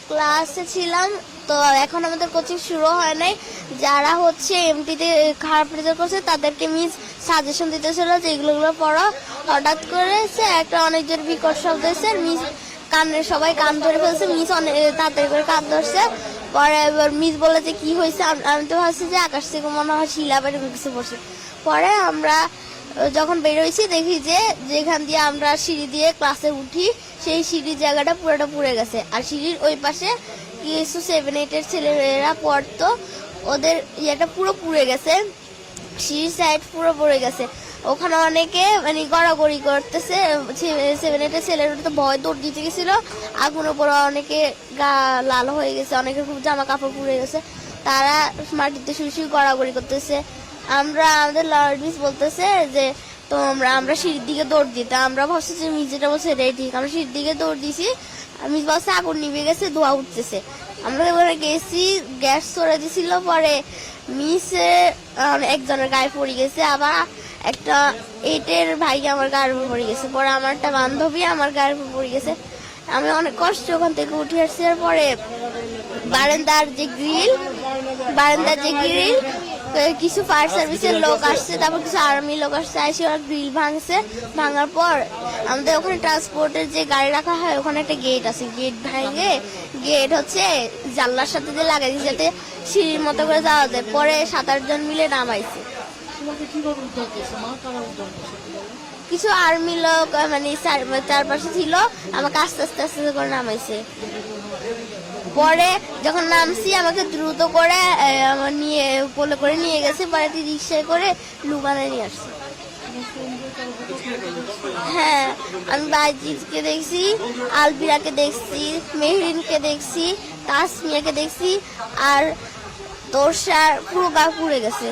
ক্লাসে ছিলাম। তো এখন আমাদের কোচিং শুরু হয় নাই। যারা হচ্ছে এমটিতে খারাপ রেজাল্ট করছে তাদেরকে মিস সাজেশন দিতেছিল যে এগুলো পড়ো। হঠাৎ করে একটা অনেক জোর বিকট শব্দ হয়েছে, মিস সবাই কান ধরে ফেলছে, মিস অনেক তাড়াতাড়ি করে কান ধরছে। পরে এবার মিস বলে যে কি হয়েছে, আমি তো ভাবছি যে আকাশ থেকে মনে হয় শিলা বের কিছু পড়ছে। পরে আমরা যখন বেরোইছি দেখি যে যেখান দিয়ে আমরা সিঁড়ি দিয়ে ক্লাসে উঠি সেই সিঁড়ির জায়গাটা পুরোটা পুড়ে গেছে। আর সিঁড়ির ওই পাশে কিছু 7-8 ছেলেমেয়েরা পড়তো, ওদের ইয়েটা পুরো পুড়ে গেছে, সিঁড়ির সাইড পুরো পড়ে গেছে। ওখানে অনেকে মানে গড়াগড়ি করতেছে, 7-8 ছেলেরা তো ভয় দৌড় দিতে গেছিল। আগুনের পরে অনেকে গা লাল হয়ে গেছে, অনেকের খুব জামা কাপড় পুড়ে গেছে, তারা মাটিতে শুয়ে শুয়ে গড়াগড়ি করতেছে। আমাদের লর্ড মিস বলতেছে যে তো আমরা সিঁড়ির দিকে দৌড় দিতে, আমরা ভাবছি যে মিস যেটা বলছে এটাই ঠিক। আমরা সিঁড়ির দিকে দৌড় দিছি, মিস বলছে আগুন নিভে গেছে, ধোঁয়া উঠতেছে। আমরা ওখানে গেছি, গ্যাস ছড়ে দিছিল। পরে মিসে একজনের গায়ে পড়ে গেছে, আবার একটা 8-এর ভাই আমার গায়ের উপর পড়ে গেছে। পরে আমার একটা বান্ধবী আমার গায়ের উপর পড়ে গেছে। আমি অনেক কষ্ট ওখান থেকে উঠে আসছি। পরে বারান্দার যে গ্রিল কিছু ফায়ার সার্ভিসের লোক আসছে, তারপর কিছু আর্মি লোক আসছে, এসে ওরা গ্রিল ভাঙছে। ভাঙার পর আমাদের ওখানে ট্রান্সপোর্টের যে গাড়ি রাখা হয় ওখানে একটা গেট আছে, গেট ভাঙে গেট হচ্ছে জানলার সাথে যে লাগাই দিয়েছে যাতে সিঁড়ির মতো করে যাওয়া যায়। পরে 7-8 জন মিলে নামাইছে। কিছু আর্মি লোক মানে চারপাশে ছিল, আমাকে আস্তে আস্তে আস্তে করে নামাইছে। পরে যখন নামছি আমাকে দ্রুত করে নিয়ে কোলে করে নিয়ে গেছে। পরে রিক্সায় করে লুবানে নিয়ে আসছে। হ্যাঁ, আমি বাইজিৎকে দেখছি, আলবিরাকে দেখছি, মেহরিনকে দেখছি, তাসমিয়াকে দেখছি, আর তোরসার পুরো গা পুড়ে গেছে।